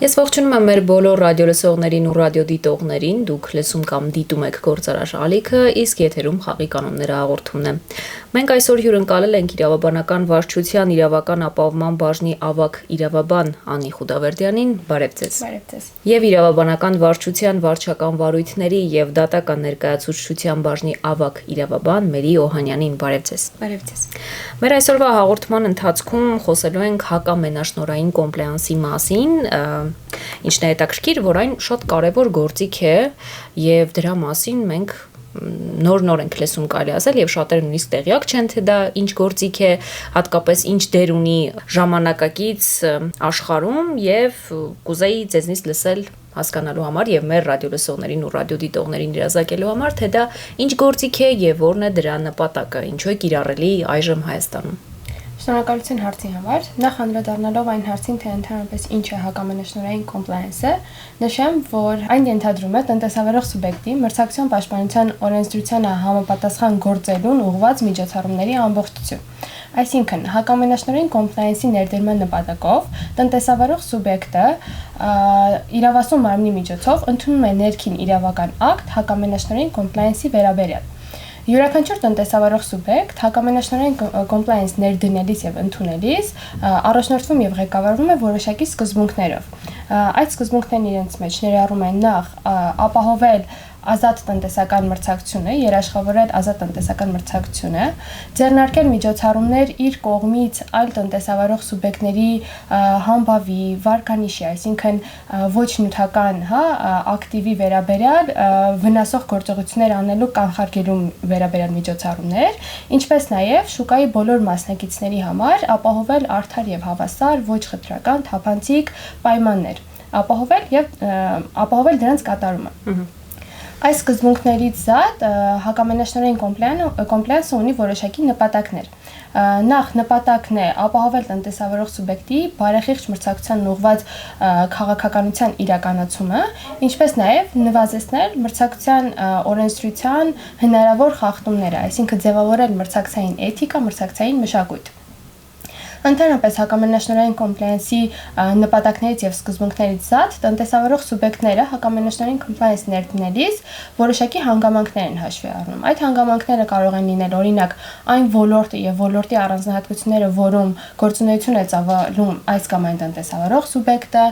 Ես ողջունում եմ մեր բոլոր ռադիոլսողներին ու ռադիոդիտողներին, դուք լսում կամ դիտում եք Գործարար ալիքը, իսկ եթերում խաղի կանոնները հաղորդումն է։ Մենք այսօր հյուրընկալել ենք իրավաբանական վարչության իրավական ապահովման բաժնի ավագ իրավաբան Անի Խուդավերդյանին, բարև ձեզ։ Բարև ձեզ։ Եվ իրավաբանական վարչության վարչական վարույթների եւ դատական ներկայացուցչության բաժնի ավագ իրավաբան Մերի Օհանյանին, բարև ձեզ։ Բարև ձեզ։ Մեր այսօրվա հաղորդման ընթացքում խոսելու ենք հակամենաշնորհային կոմպլայանսի մասին, ինչն է հետաքրքիր, որ այն շատ կարևոր գործիք է եւ դրա մասին մենք նոր ենք լսում կարելի ասել եւ շատերը նույնիսկ տեղյակ չեն թե դա ինչ գործիք է, հատկապես ինչ դեր ունի ժամանակակից աշխարհում եւ կուզեի ձեզնից լսել հասկանալու համար եւ մեր ռադիոլսողներին ու ռադիոդիտողներին իրազեկելու համար, թե դա ինչ գործիք է եւ որն է դրա նպատակը, ինչու է կիրառելի այժմ Հայաստանում։ Շնորհակալություն հարցի համար։ Նախ անդրադառնալով այն հարցին, թե ընդհանրապես ինչ է հակամենաշնորհային կոմպլայանսը, նշեմ, որ այն ենթադրում է տնտեսավարող սուբյեկտի մրցակցության պաշտպանության օրենսդրությանը համապատասխան գործելուն ուղղված միջոցառումների ամբողջություն։ Այսինքն, հակամենաշնորհային կոմպլայանսի ներդրման նպատակով տնտեսավարող սուբյեկտը իրավասու մարմնի միջոցով ընդունում է ներքին իրավական ակտ հակամենաշնորհային կոմպլայանսի վերաբերյալ։ Յուրաքանչյուր տնտեսավարող սուբյեկտ հակամենաշնորհային կոմպլայանս ներդնելիս եւ ընդունելիս առաջնորդվում եւ ղեկավարվում է որոշակի սկզբունքներով։ Այդ սկզբունքներն իրենց մեջ ներառում են նախ ապահովել ազատ տնտեսական մրցակցությունը, երաշխավորել ազատ տնտեսական մրցակցությունը, ձեռնարկել միջոցառումներ իր կողմից այլ տնտեսավարող սուբյեկտների համբավի, վարկանիշի, այսինքն ոչ նյութական, ակտիվի վերաբերյալ վնասող գործողություններ անելու կանխարգելում վերաբերյալ միջոցառումներ, ինչպես նաև շուկայի բոլոր մասնակիցների համար ապահովել արդար եւ հավասար, ոչ խտրական, թափանցիկ պայմաններ, ապահովել դրանց կատարումը։ Այս սկզբունքներից զատ հակամենաշնորհային կոմպլայանսը ունի որոշակի նպատակներ։ Նախ նպատակն է ապահովել տնտեսավարող սուբյեկտի բարեխիղճ մրցակցության ուղղված քաղաքականության իրականացումը, ինչպես նաև նվազեցնել մրցակցության օրենսդրության հնարավոր խախտումները, այսինքն ձևավորել մրցակցային էթիկա, մրցակցային մշակույթ։ Ընդհանրապես հակամենաշնորհային կոմպլայանսի նպատակներից եւ սկզբունքներից զատ տնտեսավարող սուբյեկտները հակամենաշնորհային կոմպլայանս ներդնելիս որոշակի հանգամանքներ են հաշվի առնում։ Այդ հանգամանքները կարող են լինել օրինակ այն ոլորտը եւ ոլորտի առանձնահատկությունները, որում գործունեություն է ծավալում այս կամ այն տնտեսավարող սուբյեկտը,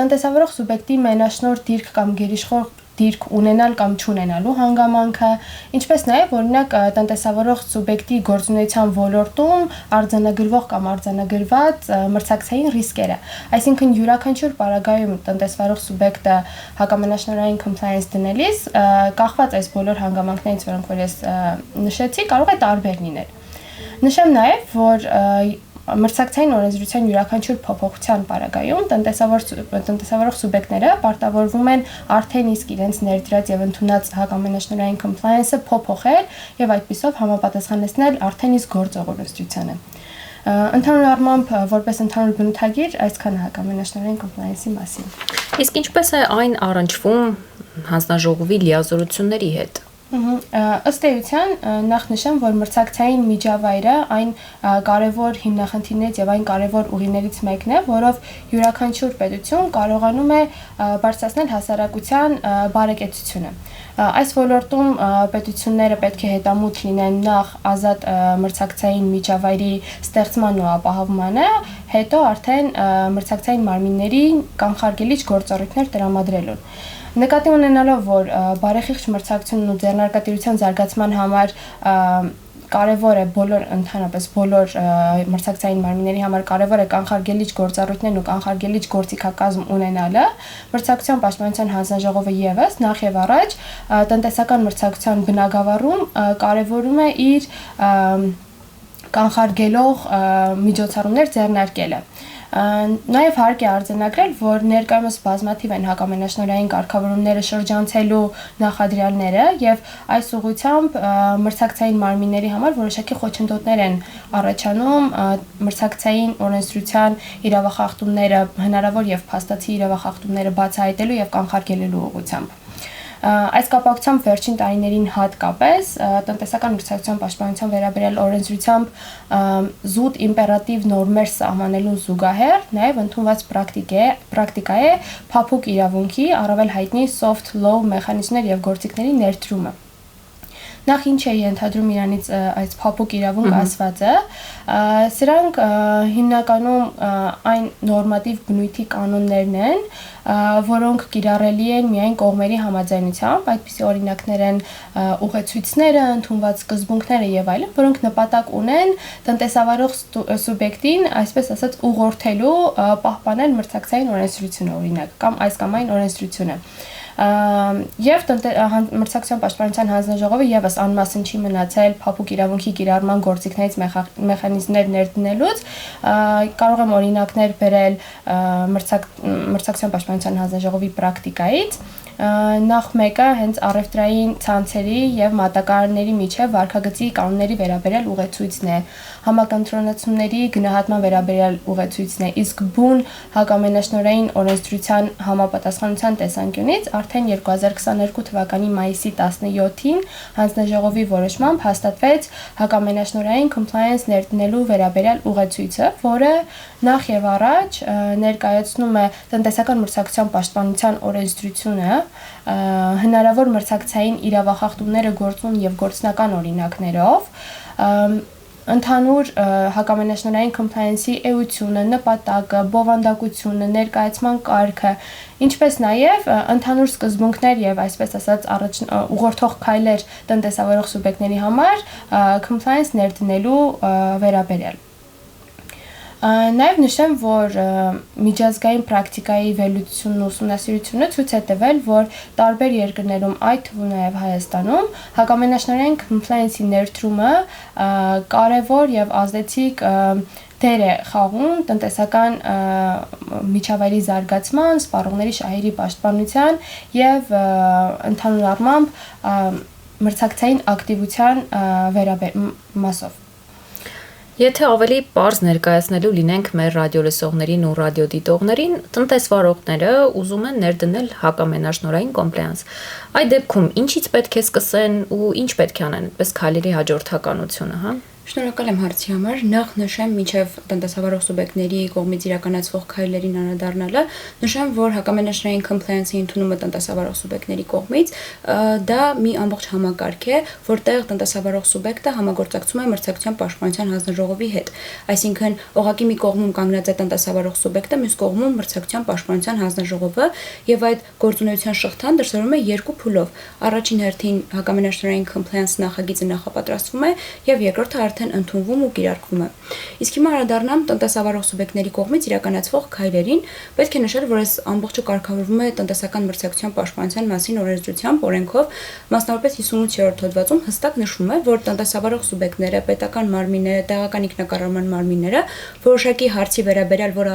տնտեսավարող սուբյեկտի մենաշնորհ դիրք կամ գերիշխող դիրք ունենալ կամ չունենալու հանգամանքը, ինչպես նաև օրինակ տնտեսավարող սուբյեկտի գործունեության ոլորտում արձանագրվող կամ արձանագրված մրցակցային ռիսկերը։ Այսինքն յուրաքանչյուր պարագայում տնտեսավարող սուբյեկտը հակամենաշնորհային կոմպլայանս դնելիս կախված այս բոլոր հանգամանքներից, որոնք որ ես նշեցի, կարող է տարբեր լինել։ Նշեմ նաև, որ մրցակցային օրենսդրության յուրաքանչյուր փոփոխության պարագայում տնտեսավարող սուբյեկտները պարտավորվում են արդեն իսկ իրենց ներդրած եւ ընդունած հակամենաշնորհային կոմպլայանսը փոփոխել եւ այդպիսով համապատասխանեցնել արդեն իսկ գործող օրենսդրությանը։ Ընդհանուր առմամբ, որպես ընդհանուր բնութագիր, այսքան հակամենաշնորհային կոմպլայանսի մասին։ Իսկ ինչպես է այն առնչվում հանձնաժողովի լիազորությունների հետ։ Ըստ էության նախ նշեմ, որ մրցակցային միջավայրը այն կարևոր հիմնախնդիրներից եւ այն կարևոր ուղիներից մեկն է, որով յուրաքանչյուր պետություն կարողանում է բարձրացնել հասարակության բարեկեցությունը։ Այս ոլորտում պետությունները պետք է հետամուտ լինեն նախ ազատ մրցակցային միջավայրի ստեղծման ու ապահովմանը, հետո արդեն մրցակցային մարմինների կանխարգելիչ գործառույթներ տրամադրելուն։ Նկատի ունենալով, որ բարեխիղճ մրցակցությունն ու ձեռնարկատիրության զարգացման համար կարևոր է ընդհանրապես բոլոր մրցակցային մարմինների համար կարևոր է կանխարգելիչ գործառույթներն ու կանխարգելիչ գործիքակազմ ունենալը, մրցակցության պաշտպանության հանձնաժողովը եւս նախ եւ առաջ տնտեսական մրցակցության բնագավառում կարևորում է իր կանխարգելող միջոցառումներ ձեռնարկելը։ Նաև հարկ է արձանագրել, որ ներկայումս բազմաթիվ են հակամենաշնորհային կարգավորումները շրջանցելու նախադրյալները եւ այս ուղղությամբ մրցակցային մարմինների համար որոշակի խոչընդոտներ են առաջանում մրցակցային օրենսդրության իրավախախտումները հնարավոր եւ փաստացի իրավախախտումները բացահայտելու եւ կանխարգելելու ուղղությամբ։ Այս կապակցությամբ վերջին տարիներին հատկապես տնտեսական մրցակցության պաշտպանության վերաբերյալ օրենսդրությամբ զուտ իմպերատիվ նորմեր սահմանելու զուգահեռ նաև ընդունված պրակտիկա է փափուկ իրավունքի, առավել հայտնի soft law մեխանիզմներ եւ գործիքների ներդրումը։ Նախ ինչ է ենթադրում իրանից այս փափուկ իրավունք ասվածը, սրանք հիմնականում այն նորմատիվ բնույթի կանոններն են, որոնք կիրառելի են միայն կողմերի համաձայնությամբ, այդպիսի օրինակներ են ուղեցույցները, ընդունված սկզբունքները եւ այլն, որոնք նպատակ ունեն տնտեսավարող սուբյեկտին, այսպես ասած, ուղղորդելու պահպանել մրցակցային օրենսդրությունը, օրինակ, կամ այս կամ այն օրենսդրությունը։ Եվ մրցակցության պաշտպանության հանձնաժողովը եւս անմասն չի մնացել փափուկ իրավունքի կիրառման գործիքներից մեխանիզմներ ներդնելուց, կարող եմ օրինակներ բերել մրցակցության պաշտպանության հանձնաժողովի պրակտիկայից, նախ մեկը հենց առևտրային ցանցերի եւ մատակարարների միջև վարքագծի կանոնների վերաբերյալ ուղեցույցն է, համակընտրոնացումների գնահատման վերաբերյալ ուղեցույցն է, իսկ բուն հակամենաշնորհային օրենսդրության համապատասխանության տեսանկյունից արդեն 2022 թվականի մայիսի 17-ին հանձնաժողովի որոշմամբ հաստատվեց հակամենաշնորհային compliance ներդնելու վերաբերյալ ուղեցույցը, որը նախ եւ առաջ ներկայացնում է տնտեսական մրցակցության պաշտպանության օրենսդրությունը, հնարավոր մրցակցային իրավախախտումները գործուն եւ գործնական օրինակներով, ընդհանուր հակամենաշնորհային compliance-ի էությունը, նպատակը, բովանդակությունը, ներկայացման կարգը, ինչպես նաև ընդհանուր սկզբունքներ եւ այսպես ասած ուղղորդող քայլեր տնտեսավարող սուբյեկտների համար compliance ներդնելու վերաբերյալ։ Նաև նշեմ, որ միջազգային պրակտիկայի վերլուծությունն ու ուսումնասիրությունը ցույց է տվել, որ տարբեր երկրներում, այդ թվում նաև Հայաստանում, հակամենաշնորհային compliance-ի ներդրումը կարևոր եւ ազդեցիկ դեր է խաղում տնտեսական միջավայրի զարգացման, սպառողների շահերի պաշտպանության եւ ընդհանուր առմամբ մրցակցային ակտիվության մասով։ Եթե ավելի պարզ ներկայացնելու լինենք մեր ռադիոլսողներին ու ռադիոդիտողներին, տնտեսվարողները ուզում են ներդնել հակամենաշնորհային compliance։ Այդ դեպքում ինչից պետք է սկսեն ու ինչ պետք է անեն, այդպես քայլերի հաջորդականությունը, հա։ Շնորհակալ եմ հարցի համար։ Նախ նշեմ մինչև տնտեսավարող սուբյեկտների կողմից իրականացվող քայլերին անդրադառնալը, նշեմ, որ հակամենաշնորհային compliance-ի ընդունումը տնտեսավարող սուբյեկտների կողմից դա մի ամբողջ համակարգ է, որտեղ տնտեսավարող սուբյեկտը համագործակցում է մրցակցության պաշտպանության հանձնաժողովի հետ։ Այսինքն, օղակի մի կողմում կանգնած է տնտեսավարող սուբյեկտը, մյուս կողմում մրցակցության պաշտպանության հանձնաժողովը, եւ այդ գործունեության շղթան դրսևորվում է երկու փուլով։ Առաջին հերթին հակամենաշնորհային compliance նախագիծը նախապատրաստվում է եւ երկրորդը արդեն ընդունվում ու կիրարկվում է։ Իսկ հիմա անդրադառնամ տնտեսավարող սուբյեկտների կողմից իրականացվող քայլերին, պետք է նշել, որ այս ամբողջը կարգավորվում է տնտեսական մրցակցության պաշտպանության մասին օրենսդրությամբ, օրենքով, մասնավորապես 58-րդ հոդվածում հստակ նշվում է, որ տնտեսավարող սուբյեկտները, պետական մարմինները, տեղական ինքնակառավարման մարմինները որոշակի հարցի վերաբերյալ, որը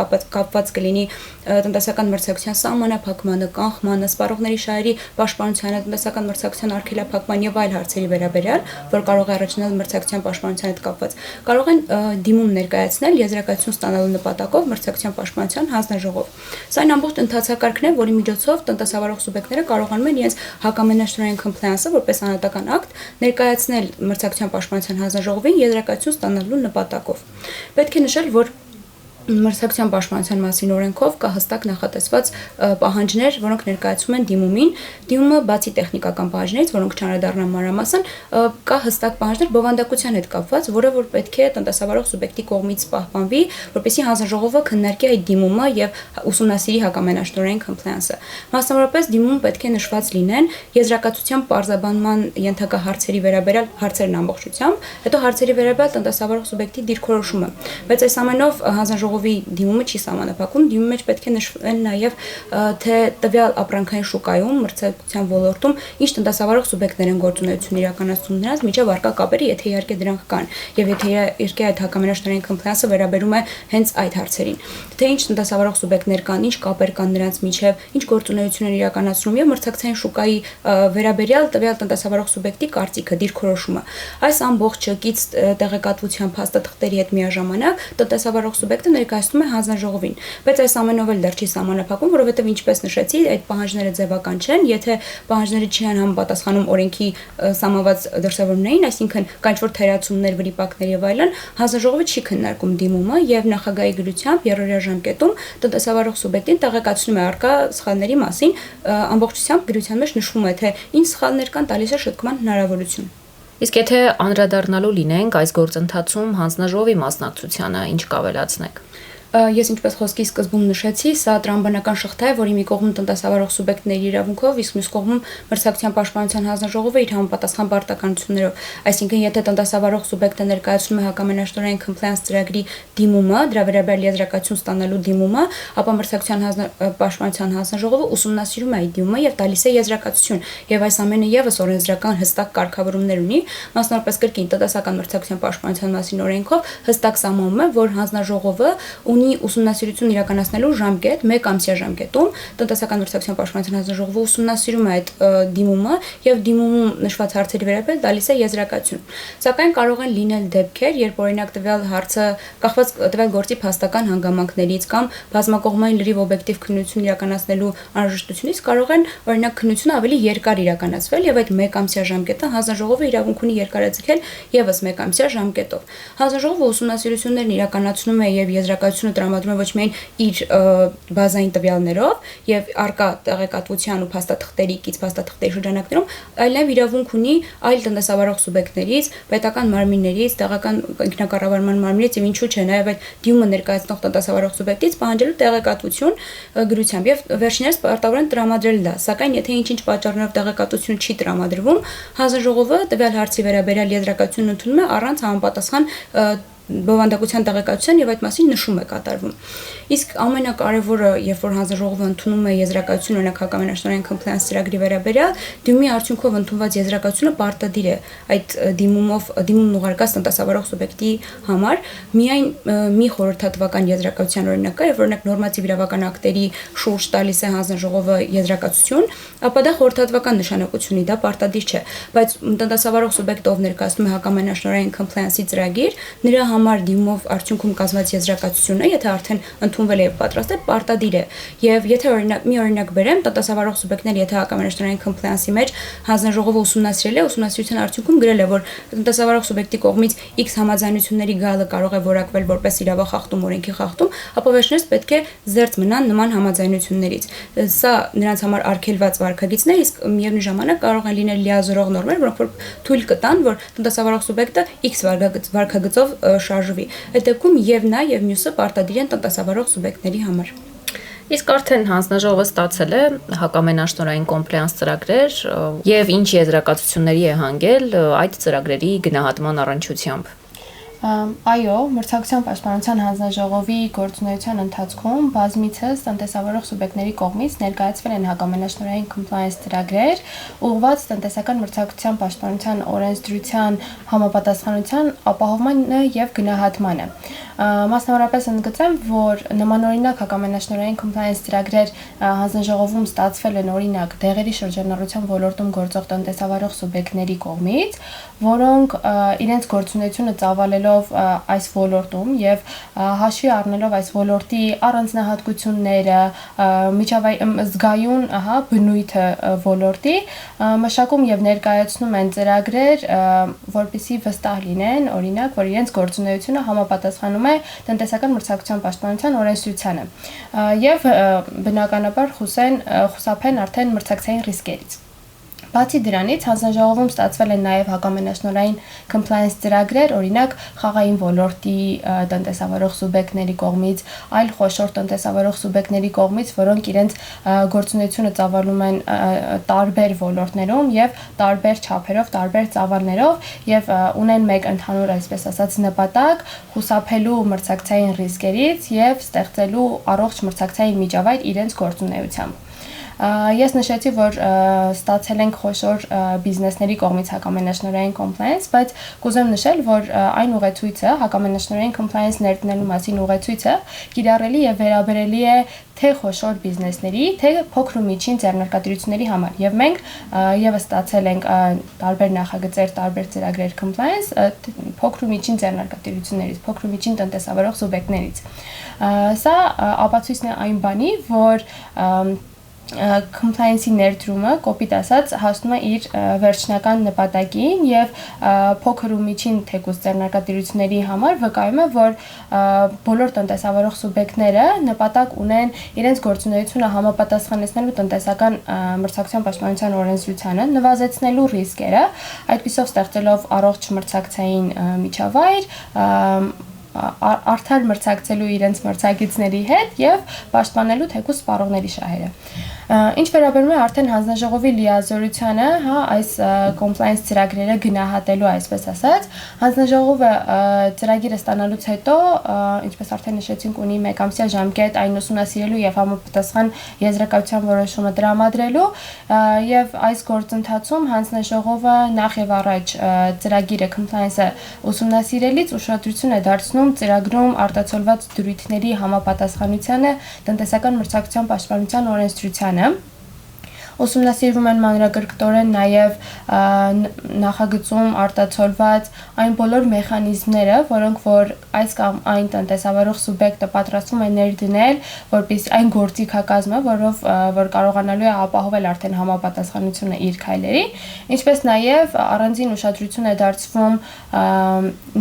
կապված կլինի տնտեսական մրցակցության սահմանափակմանը, կանխմանը, սպառողների շահերի պաշտպանությանը, տնտեսական մրցակցության արգելափակման եւ այլ հարցերի վերաբերյալ, որ կարող է առաջանալ մրցակցության պաշտպանության հետ կապված, կարող են դիմում ներկայացնել եզրակացություն ստանալու նպատակով մրցակցության պաշտպանության հանձնաժողով։ Սա այն ամբողջ ընթացակարգն է, որի միջոցով տնտեսավարող սուբյեկտները կարողանում են իրենց հակամենաշնորհային compliance-ը որպես անհատական ակտ ներկայացնել մրցակցության պաշտպանության հանձնաժողովին եզրակացություն ստանալու նպատակով։ Պետք է նշել, որ մրցակցության պաշտպանության մասին օրենքով կա հստակ նախատեսված պահանջներ, որոնք ներկայացում են դիմումին։ Դիմումը բացի տեխնիկական պահանջներից, որոնք չանդրադառնան մանրամասն, կա հստակ պահանջներ բովանդակության հետ կապված, որը որ պետք է տնտեսավարող սուբյեկտի կողմից պահպանվի, որպեսզի հանձնաժողովը քննարկի այդ դիմումը եւ ուսումնասիրի հակամենաշնորհային compliance-ը։ Մասնավորապես դիմում պետք է նշված լինեն եզրակացության պարզաբանման ենթակա հարցերի վերաբերյալ հարցերն ամբողջությամբ, հետո հարցերի վերաբերյալ տնտեսավարող սուբյեկտի դիրքորոշումը։ Բայց այս ամենով հանձնաժողովի դիմումը չի սահմանափակում, դիմումի մեջ պետք է նշվեն նաև թե տվյալ ապրանքային շուկայում, մրցակցության ոլորտում ինչ տնտեսավարող սուբյեկտներ են գործունեություն իրականացնում նրանց միջև առկա կապերը, եթե իհարկե դրանք կան, եւ եթե իհարկե այդ հակամենաշնորհային compliance-ը վերաբերում է հենց այդ հարցերին։ Թե ինչ տնտեսավարող սուբյեկտներ կան, ինչ կապեր կան նրանց միջև, ինչ գործունեություն են իրականացնում եւ մրցակցային շուկայի վերաբերյալ տվյալ տնտեսավարող սուբյեկտի կարծիքը, դիրքորոշումը։ Այս ամբողջը կից տեղեկատվության փաստաթղթերի հետ միաժամանակ տնտեսավարող սուբյեկտը ներկայացնում է հանձնաժողովին, բայց այս ամենով էլ դեռ չի սահմանափակում, որովհետև ինչպես նշեցի, այդ պահանջները ձևական չեն, եթե պահանջները չեն համապատասխանում օրենքի սահմանված դրսևորումներին, այսինքն կան ինչ-որ թերացումներ, վրիպակներ եւ այլն, հանձնաժողովը չի քննարկում դիմումը եւ նախագահի գրությամբ երրորդյա ժամկետում տնտեսավարող սուբյեկտին տեղեկացնում է առկա սխալների մասին, ամբողջությամբ գրության մեջ նշվում է, թե ինչ սխալներ կան, տալիս է շտկման հնարավորություն։ Իսկ եթե անդրադառնալու լինենք այս գործընթացում հանձնաժողովի մասնակցությանը, ինչ կավելացնեք։ Ես ինչպես խոսքի սկզբում նշեցի, սա տրամաբանական շղթա է, որի մի կողմում տնտեսավարող սուբյեկտների իրավունքով, իսկ մյուս կողմում մրցակցության պաշտպանության հանձնաժողովը իր համապատասխան պարտականություններով։ Այսինքն, եթե տնտեսավարող սուբյեկտը ներկայացնում է հակամենաշնորհային compliance ծրագրի դիմումը, դրա վերաբերյալ եզրակացություն ստանալու դիմումը, ապա մրցակցության պաշտպանության հանձնաժողովը ուսումնասիրում է այդ դիմումը եւ տալիս է եզրակացություն, եւ այս ամենը եւս օրենսդրական հստակ կարգավորումներ ունի, մասնավորապես կրկին տնտեսական մրցակցության պաշտպանության մասին օրենքով հստակ սահմանում է, որ հանձնաժողովը ունի ուսումնասիրություն իրականացնելու ժամկետ, 1 ամսյա ժամկետում տնտեսական մրցակցության պաշտպանության հանձնաժողովը ուսումնասիրում է այդ դիմումը եւ դիմումում նշված հարցերի վերաբերյալ տալիս է եզրակացություն։ Սակայն կարող են լինել դեպքեր, երբ օրինակ տվյալ հարցը կախված տվյալ գործի փաստական հանգամանքներից կամ բազմակողմային լրիվ օբյեկտիվ քննություն իրականացնելու անհրաժեշտությունից կարող են օրինակ քննությունը ավելի երկար իրականացվել եւ այդ 1 ամսյա ժամկետը հանձնաժողովը իրավունք ունի երկարաձգել եւս 1 ամսյա ժամկետով։ Հանձնաժողովը ուսումնասիրություններն իրականացնում է եւ եզրակացությունը տրամադրում է ոչ միայն իր բազային տվյալներով եւ արկա տեղեկատվության ու փաստաթղթերի կից փաստաթղթերի շրջանակներում, այլ նաեւ իրավունք ունի այլ տնտեսավարող սուբյեկտներից, պետական մարմիններից, տեղական ինքնակառավարման մարմիններից եւ ինչու՞ չէ նաեւ այդ դիմումը ներկայացնող տնտեսավարող սուբյեկտից պահանջելու տեղեկատվություն գրությամբ եւ վերջիններս պարտավոր են տրամադրել դա, սակայն եթե ինչ-ինչ պատճառներով տեղեկատվություն չի տրամադրվում, հանձնաժողովը տվյալ հարցի վերաբերյալ եզրակացություն ընդունում է առանց համապատասխան բովանդակության տեղեկատվության եւ այդ մասին նշում է կատարվում։ Իսկ ամենակարևորը, երբ որ հանձնաժողովը ընդունում է եզրակացություն օրինակ հակամենաշնորհային compliance ծրագրի վերաբերյալ, դիմումի արդյունքով ընդունված եզրակացությունը պարտադիր է այդ դիմումն ուղարկած տնտեսավարող սուբյեկտի համար, միայն մի խորհրդատվական եզրակացության օրինակ կա, եւ օրինակ նորմատիվ իրավական ակտերի շուրջ տալիս է հանձնաժողովը եզրակացություն, ապա դա խորհրդատվական նշանակություն ունի, դա պարտադիր չէ, բայց տնտեսավարող սուբյեկտը ով ներկայացնում է հակամենաշնորհային compliance-ի ծրագիր, նրա համար դիմումով արդյունքում կազմված եզրակացությունը, եթե արդեն ընդունվել է եւ պատրաստ է, պարտադիր է։ Եվ եթե օրինակ բերեմ, տնտեսավարող սուբյեկտները, եթե հակամենաշնորհային compliance-ի մեջ հանձնաժողովը ուսումնասիրել է, ուսումնասիրության արդյունքում գրել է, որ տնտեսավարող սուբյեկտի կողմից X համաձայնությունների գալը կարող է որակվել որպես իրավախախտում, օրենքի խախտում, ապա վերջիններս պետք է զերծ մնան նման համաձայնություններից։ Սա նրանց համար արգելված վարքագիծն է, իսկ միևնույն ժամանակ կարող են լինել լիազորող նորմեր, որոնք որ թույլ կտան, որ տնտեսավարող սուբյեկտը X վարքագծով շարժվի։ Այդ դեպքում եւ նա եւ մյուսը պարտադիր են տնտեսավարող սուբյեկտների համար։ Իսկ արդեն հանձնաժողովը ստացել է հակամենաշնորհային compliance ծրագրեր եւ ինչ եզրակացությունների է հանգել այդ ծրագրերի գնահատման առնչությամբ։ Այո, մրցակցության պաշտպանության հանձնաժողովի գործունեության ընթացքում բազմիցս տնտեսավարող սուբյեկտների կողմից ներկայացվել են հակամենաշնորհային compliance ծրագրեր, ուղղված տնտեսական մրցակցության պաշտպանության օրենսդրության համապատասխանության ապահովմանը եւ գնահատմանը։ Մասնավորապես ընդգծեմ, որ նմանօրինակ հակամենաշնորհային compliance ծրագրեր հանձնաժողովում ստացվել են օրինակ դեղերի շրջանառության ոլորտում գործող տնտեսավարող սուբյեկտների կողմից, որոնք իրենց գործունեությունը ծավալելով այս ոլորտում եւ հաշվի առնելով այս ոլորտի առանձնահատկությունները, զգայուն բնույթը ոլորտի, մշակում եւ ներկայացնում են ծրագրեր, որպեսզի վստահ լինեն, օրինակ, որ իրենց գործունեությունը համապատասխանում է տնտեսական մրցակցության պաշտպանության օրենսդրությանը եւ բնականաբար խուսափեն արդեն մրցակցային ռիսկերից։ Բացի դրանից հանձնաժողովում ստացվել են նաև հակամենաշնորհային compliance ծրագրեր, օրինակ խաղային ոլորտի տնտեսավարող սուբյեկտների կողմից, այլ խոշոր տնտեսավարող սուբյեկտների կողմից, որոնք իրենց գործունեությունը ծավալում են տարբեր ոլորտներում եւ տարբեր չափերով, տարբեր ծավալներով եւ ունեն մեկ ընդհանուր, այսպես ասած, նպատակ՝ խուսափելու մրցակցային ռիսկերից եւ ստեղծելու առողջ մրցակցային միջավայր իրենց գործունեությամբ։ Ես նշեցի, որ ստացել ենք խոշոր բիզնեսների կողմից հակամենաշնորհային compliance, բայց կուզեմ նշել, որ այն ուղեցույցը, հակամենաշնորհային compliance ներդնելու մասին ուղեցույցը կիրառելի եւ վերաբերելի է թե խոշոր բիզնեսների, թե փոքր ու միջին ձեռնարկատիրությունների համար։ Եվ մենք եւս ստացել ենք տարբեր նախագծեր, տարբեր ծրագրեր compliance փոքր ու միջին ձեռնարկատիրություններից, փոքր ու միջին տնտեսավարող սուբյեկտներից։ Սա ապացույցն է այն բանի, որ compliance-ի ներդրումը, կոպիտ ասած, հասնում է իր վերջնական նպատակին եւ փոքր ու միջին թեկուզ ձեռնարկատիրությունների համար վկայում է, որ բոլոր տնտեսավարող սուբյեկտները նպատակ ունեն իրենց գործունեությունը համապատասխանեցնելու տնտեսական մրցակցության պաշտպանության օրենսդրությանը, նվազեցնելու ռիսկերը, այդպիսով ստեղծելով առողջ մրցակցային միջավայր, արդար մրցակցելու իրենց մրցակիցների հետ եւ պաշտպանելու թեկուզ սպառողների շահերը։ Ինչ վերաբերում է արդեն հանձնաժողովի լիազորությանը, հա, այս compliance ծրագրերը գնահատելու, այսպես ասած, հանձնաժողովը ծրագիրը ստանալուց հետո, ինչպես արդեն նշեցինք, ունի 1 ամսյա ժամկետ այն ուսումնասիրելու եւ համապատասխան եզրակացության որոշումը տրամադրելու եւ այս գործընթացում հանձնաժողովը նախ եւ առաջ ծրագիրը compliance-ը ուսումնասիրելիս ուշադրություն է դարձնում ծրագրում արտացոլված դրույթների համապատասխանությանը տնտեսական մրցակցության պաշտպանության օրենսդրությանը ուսումնասիրվում են մանրակրկտորեն նաև նախագծում արտացոլված այն բոլոր մեխանիզմները, որոնք որ այս կամ այն տնտեսավարող սուբյեկտը պատրաստվում է ներդնել, որպեսզի այն գործիքակազմը, որով որ կարողանալու է ապահովել արդեն համապատասխանությունը իր քայլերի, ինչպես նաև առանձին ուշադրություն է դարձվում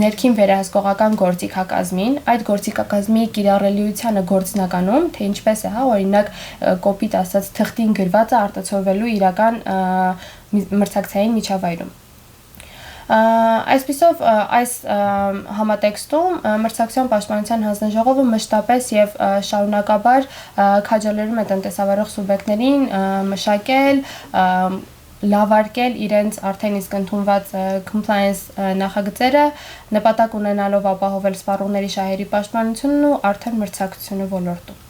ներքին վերահսկողական գործիքակազմին, այդ գործիքակազմի կիրառելիությանը գործնականում, թե ինչպես է, հա, օրինակ կոպիտ ասած թղթին գրվածը արտացոլվելու իրական մրցակցային միջավայրում։ Այսպիսով այս համատեքստում մրցակցության պաշտպանության հանձնաժողովը մշտապես եւ շարունակաբար քաջալերում է տնտեսավարող սուբյեկտներին մշակել լավարկել իրենց արդեն իսկ ընդունված compliance նախագծերը նպատակ ունենալով ապահովել սպառողների շահերի պաշտպանությունն ու արդեն մրցակցությունը ոլորտում։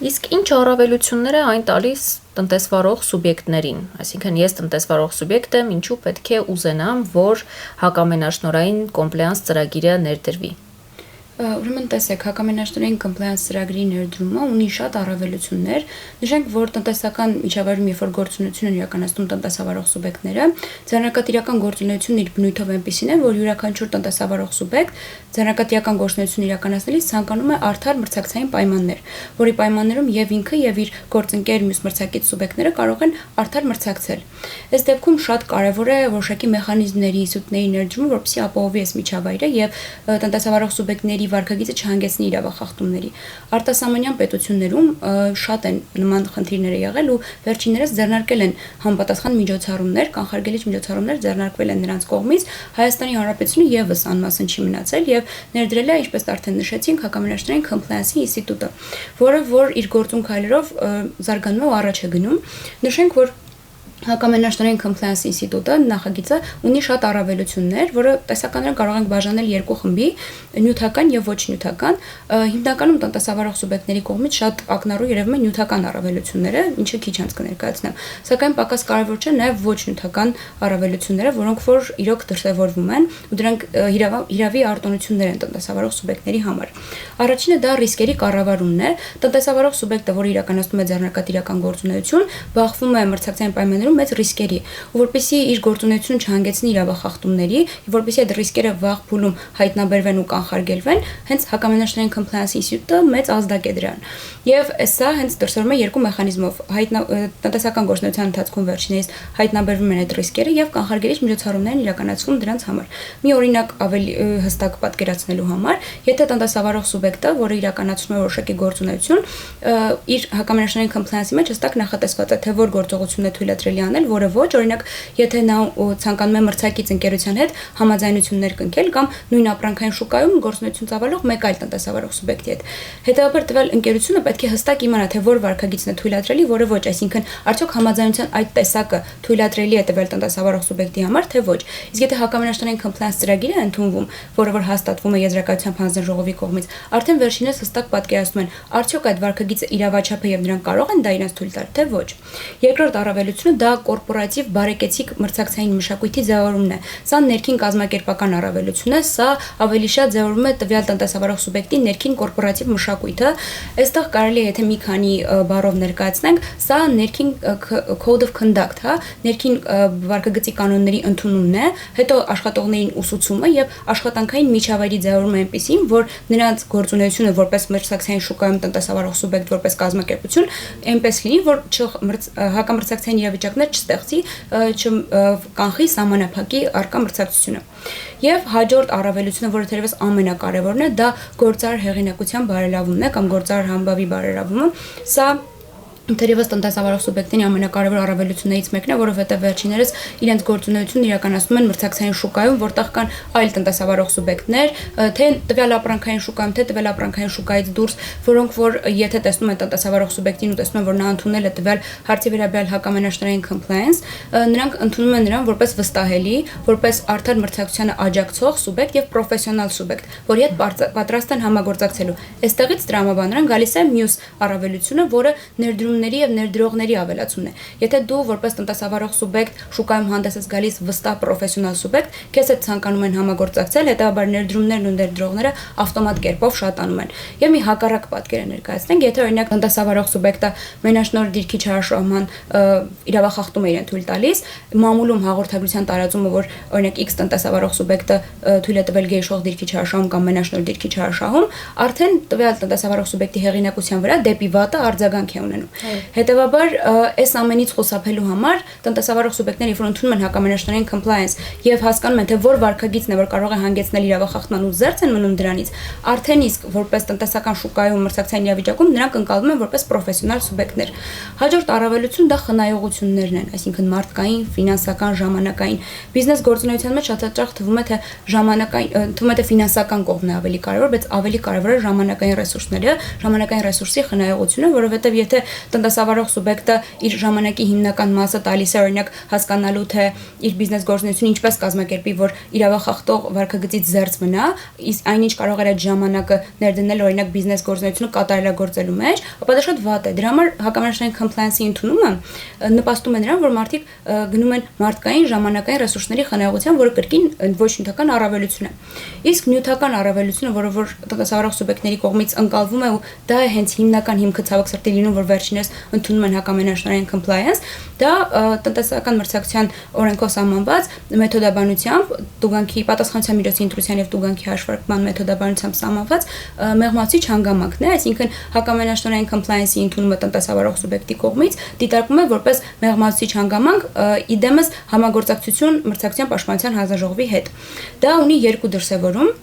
Իսկ ինչ առավելություններ է այն տալիս տնտեսվարող սուբյեկտներին, այսինքն ես տնտեսվարող սուբյեկտ եմ, ինչու պետք է ուզենամ, որ հակամենաշնորհային compliance ծրագիրը ներդրվի։ Ուրեմն տեսեք, հակամենաշնորհային compliance ծրագրի ներդրումը ունի շատ առավելություններ։ Նշենք, որ տնտեսական միջավայրում երբ որ գործունեություն են իրականացնում տնտեսավարող սուբյեկտները, ձեռնարկատիրական գործունեությունն իր բնույթով այնպիսին է, որ յուրաքանչյուր տնտեսավարող սուբյեկտ ձեռնարկատիրական գործունեություն իրականացնելիս ցանկանում է արդար մրցակցային պայմաններ, որի պայմաններում եւ ինքը եւ իր գործընկեր մյուս մրցակից սուբյեկտները կարող են արդար մրցակցել։ Այս դեպքում շատ կարեւոր է որոշակի մեխանիզմների, ինստիտուտների ներդրումը, որպեսզի ապահովի այս միջավայրը եւ տնտեսավարող սուբյեկտների վարկագիծը չհանգեցնի իրավախախտումների։ Արտասահմանյան պետություններում շատ են նման խնդիրները եղել ու վերջիններս ձեռնարկել են համապատասխան միջոցառումներ, կանխարգելիչ միջոցառումներ ձեռնարկվել են նրանց կողմից։ Հայաստանի Հանրապետությունը եւս անմասն չի մնացել եւ ներդրել է, ինչպես արդեն նշեցինք, հակամենաշնորհային compliance-ի ինստիտուտը, որը որ իր գործուն քայլերով զարգանում է ու առաջ է գնում։ Նշենք, որ Հակամենաշնորհային compliance ինստիտուտը նախագիծը ունի շատ առավելություններ, որը տեսականորեն կարող ենք բաժանել երկու խմբի՝ նյութական եւ ոչ նյութական։ Հիմնականում տնտեսավարող սուբյեկտների կողմից շատ ակնառու երևում են նյութական առավելությունները, ինչը քիչ անց կներկայացնեմ։ Սակայն պակաս կարևոր չէ նաեւ ոչ նյութական առավելությունները, որոնք որ իրոք դրսևորվում են ու դրանք իրավի արտոնություններ են տնտեսավարող սուբյեկտների համար։ Առաջինը դա ռիսկերի կառավարումն է։ Տնտեսավարող սուբյեկտը, որը իրականացնում է ձեռնարկատիրական գործունեություն, բախվում է մրցակցային պայմաններում մեծ ռիսկերի, ու որպեսզի իր գործունեությունը չհանգեցնի իրավախախտումների, եւ որպեսզի այդ ռիսկերը վաղ փուլում հայտնաբերվեն ու կանխարգելվեն, հենց հակամենաշնորհային compliance ինստիտուտը մեծ ազդակ է դրան։ Եվ սա հենց դրսևորվում է երկու մեխանիզմով՝ տնտեսական գործունեության ընթացքում վերջինիս հայտնաբերվում են այդ ռիսկերը եւ կանխարգելիչ միջոցառումներ են իրականացվում դրանց համար։ Մի օրինակ ավելի հստակ պատկերացնելու համար, եթե տնտեսավարող սուբյեկտը, որը իրականացնում է որոշակի գործունեություն, իր հակամենաշնորհային compliance-ի մեջ հստակ նախատեսված է, թե որ գործողությունն է թույլատրելի անել, որը ոչ, օրինակ, եթե նա ցանկանում է մրցակից ընկերության հետ համաձայնություններ կնքել կամ նույն ապրանքային շուկայում գործունեություն ծավալող մեկ այլ տնտեսավարող սուբյեկտի հետ։ Հետևաբար տվյալ ընկերությունը պետք է հստակ իմանա, թե որ վարքագիծն է թույլատրելի, որը ոչ, այսինքն արդյոք համաձայնության այդ տեսակը թույլատրելի է տվյալ տնտեսավարող սուբյեկտի համար, թե ոչ։ Իսկ եթե հակամենաշնորհային compliance ծրագիր է ընդունվում, որը որ հաստատվում է եզրակացության հանձնաժողովի կողմից, արդեն վերջինս հստակ պատկերացնում են, արդյոք այդ վարքագիծը իրավաչափ է եւ նրանք կարող են դա իրենց թույլ տալ, թե ոչ։ Երկրորդ առավելությունը դա կորպորատիվ բարեկեցիկ մրցակցային մշակույթի ձևավորումն է։ Սա ներքին կազմակերպական առավելություն է, սա ավելի շատ ձևավորում է տվյալ տնտեսավարող սուբյեկտի ներքին կորպորատիվ մշակույթը։ Այստեղ կարելի է եթե մի քանի բառով ներկայացնենք, սա ներքին code of conduct, հա, ներքին վարքագծի կանոնների ընդունումն է, հետո աշխատողներին ուսուցումը եւ աշխատանքային միջավայրի ձևավորումը այնպեսին, որ նրանց գործունեությունը որպես մրցակցային շուկայում տնտեսավարող սուբյեկտ որպես կազմակերպություն այնպես լինի, որ հակամրցակցային իրավիճակներ չստեղծի, չկանխի սահմանափակի առկա մրցակցությունը։ Եվ հաջորդ առավելությունը, որը թերևս ամենակարևորն է, դա գործարար հեղինակության բարելավումն է կամ գործարար համբավի բարելավումը։ Սա թերևս տնտեսավարող սուբյեկտների ամենակարևոր առավելություններից մեկն է, որովհետև վերջիներս իրենց գործունեությունն իրականացնում են մրցակցային շուկայում, որտեղ կան այլ տնտեսավարող սուբյեկտներ, թե տվյալ ապրանքային շուկայում, թե տվյալ ապրանքային շուկայից դուրս, որոնք որ եթե տեսնում են տնտեսավարող սուբյեկտին ու տեսնում են, որ նա ընդունել է տվյալ հարցի վերաբերյալ հակամենաշնորհային compliance, նրանք ընդունում են նրան որպես վստահելի, որպես արդար մրցակցությանը աջակցող սուբյեկտ եւ պրոֆեսիոնալ սուբյեկտ, որի հետ պատրաստ են համագործակցելու։ Այստեղից տրամաբանորեն գալիս է մյուս առավելությունը, որը ներդրումների եւ ներդրողների ավելացումն է։ Եթե դու որպես տնտեսավարող սուբյեկտ շուկայում հանդես ես գալիս վստահ պրոֆեսիոնալ սուբյեկտ, քեզ հետ ցանկանում են համագործակցել, հետաբար ներդրումներն ու ներդրողները ավտոմատ կերպով շատանում են։ Եվ մի հակառակ պատկեր ներկայացնենք, եթե օրինակ տնտեսավարող սուբյեկտը մենաշնորհ դիրքի չարաշահման իրավախախտում է իրեն թույլ տալիս, մամուլում հաղորդագրության տարածումը, որ օրինակ X տնտեսավարող սուբյեկտը թույլ է տվել գերիշխող դիրքի չարաշահում կամ մենաշնորհ դիրքի չարաշահում, արդեն տվյալ տնտեսավարող սուբյեկտի հեղինակության վրա դեպի վատը արձագանք է ունենում։ Հետևաբար, այս ամենից խուսափելու համար տնտեսավարող սուբյեկտները, երբ որ ընդունում են հակամենաշնորհային compliance եւ հասկանում են, թե որ վարքագիծն է, որ կարող է հանգեցնել իրավախախտման ու զերծ են մնում դրանից, արդեն իսկ որպես տնտեսական շուկայում մրցակցային իրավիճակում նրանք ընկալվում են որպես պրոֆեսիոնալ սուբյեկտներ։ Հաջորդ առավելություն դա խնայողություններն են, այսինքն մարդկային, ֆինանսական, ժամանակային։ Բիզնես գործունեության մեջ շատ հաճախ թվում է, թե ժամանակային, թվում է, թե ֆինանսական կողմն է ավելի կարևոր, բայց ավելի կարևոր է ժամանակային ռեսուրսները, ժամանակային ռեսուրսի խնայողությունը, որովհետեւ եթե տնտեսավարող սուբյեկտը իր ժամանակի հիմնական մասը տալիս է օրինակ հասկանալու, թե իր բիզնես գործունեությունը ինչպես կազմակերպի, որ իրավախախտող վարքագծից զերծ մնա, իսկ այնինչ կարող էր այդ ժամանակը ներդնել օրինակ բիզնես գործունեությունը կատարելագործելու մեջ, ապա դա շատ վատ է։ Դրա համար հակամենաշնորհային compliance-ի ընդունումը նպաստում է նրան, որ մարդիկ գնում են մարդկային, ժամանակային ռեսուրսների խնայողության, որը կրկին ոչ նյութական առավելություն է։ Իսկ նյութական առավելությունը, որը որ տնտեսավարող սուբյեկտների կողմից ընկալվում է, ու դա է հենց հիմնական հիմքը ցավոք սրտի լինում, որ վերջինս ընդունում են հակամենաշնորհային compliance, դա տնտեսական մրցակցության օրենքով սահմանված մեթոդաբանությամբ տուգանքի պատասխանատվության միջոցի ընտրության եւ տուգանքի հաշվարկման մեթոդաբանությամբ սահմանված մեղմացուցիչ հանգամանքն է, այսինքն հակամենաշնորհային compliance-ի ընդունումը տնտեսավարող սուբյեկտի կողմից դիտարկվում է որպես մեղմացուցիչ հանգամանք իդեմս համագործակցություն մրցակցության պաշտպանության հանձնաժողովի հետ։ Դա ունի երկու դրսևորում։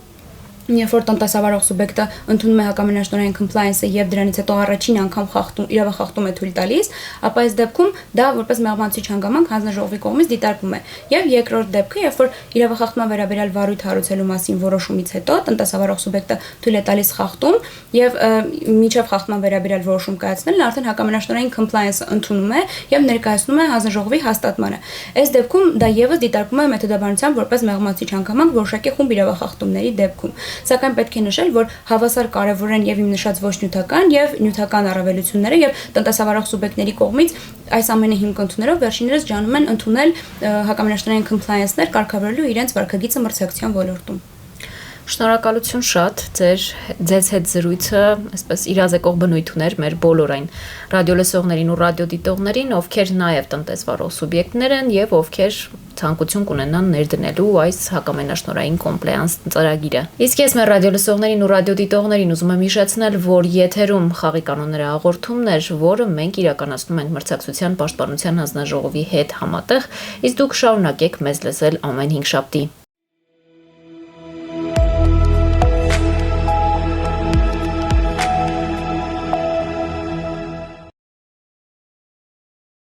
Երբ որ տնտեսավարող սուբյեկտը ընդունում է հակամենաշնորհային compliance-ը եւ դրանից հետո առաջին անգամ իրավախախտում է թույլ տալիս, ապա այս դեպքում դա որպես մեղմացուցիչ հանգամանք հանձնաժողովի կողմից դիտարկվում է։ Եվ երկրորդ դեպքը, երբ որ իրավախախտման վերաբերյալ վարույթ հարուցելու մասին որոշումից հետո տնտեսավարող սուբյեկտը թույլ է տալիս խախտում եւ միջև խախտման վերաբերյալ որոշում կայացնելն արդեն հակամենաշնորհային compliance-ը ընդունում է եւ ներկայացնում է հանձնաժողովի հաստատմանը։ Այս դեպքում դա եւս դիտարկվում է մեթոդաբանությամբ որպես մեղմացուցիչ հանգամանք որոշակի խումբ իրավախախտումների դեպքում։ Սակայն պետք է նշել, որ հավասար կարևոր են եւ իմ նշած ոչ նյութական եւ նյութական առավելությունները եւ տնտեսավարող սուբյեկտների կողմից այս ամենը հիմք ընդունելով վերջիններս ջանում են ընդունել հակամենաշնորհային compliance-ներ կարգավորելու իրենց վարքագիծը մրցակցության ոլորտում։ Շնորհակալություն շատ ձեզ հետ զրույցը այսպես իրազեկող բնույթ ուներ մեր բոլոր այն ռադիոլսողներին ու ռադիոդիտողներին, ովքեր նաև տնտեսվարող սուբյեկտներ են եւ ովքեր ցանկություն կունենան ներդնելու այս հակամենաշնորհային compliance ծրագիրը։ Իսկ ես մեր ռադիոլսողներին ու ռադիոդիտողներին ուզում եմ հիշեցնել, որ եթերում խաղի կանոնները հաղորդումներ, որը մենք իրականացնում ենք մրցակցության պաշտպանության հանձնաժողովի հետ համատեղ, իսկ դուք շարունակեք մեզ լսել ամեն հինգշաբթի։